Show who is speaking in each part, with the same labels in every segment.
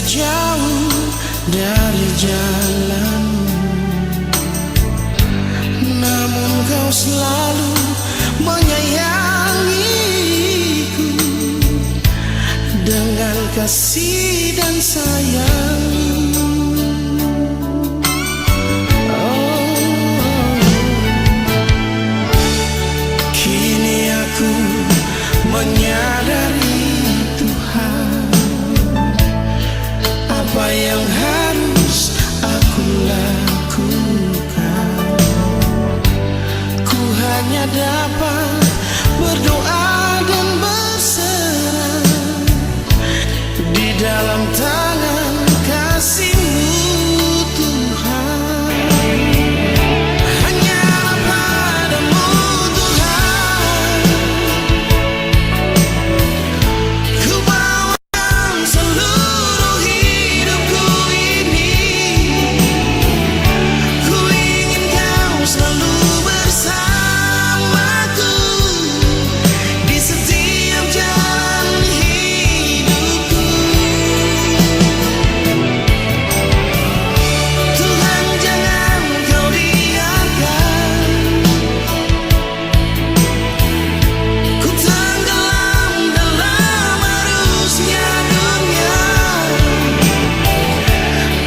Speaker 1: jauh dari jalanmu, namun kau selalu menyayangiku dengan kasih dan sayang. Kini aku menyadari Tuhan, apa yang harus aku lakukan. Ku hanya dapat berdoa dan berserah di dalam tangan kasih-Mu Tuhan. Hanya padamu Tuhan ku bawakan seluruh hidupku ini. Ku ingin Kau selalu bersamaku di setiap jalan hidupku. Tuhan, jangan Kau biarkan ku tenggelam dalam arusnya dunia.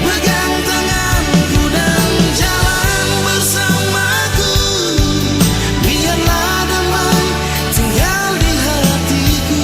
Speaker 1: Pegang tanganku dan jalan bersamaku, biarlah damai tinggal di hatiku.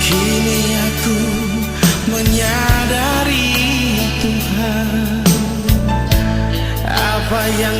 Speaker 1: Kini aku menyadari Tuhan, apa yang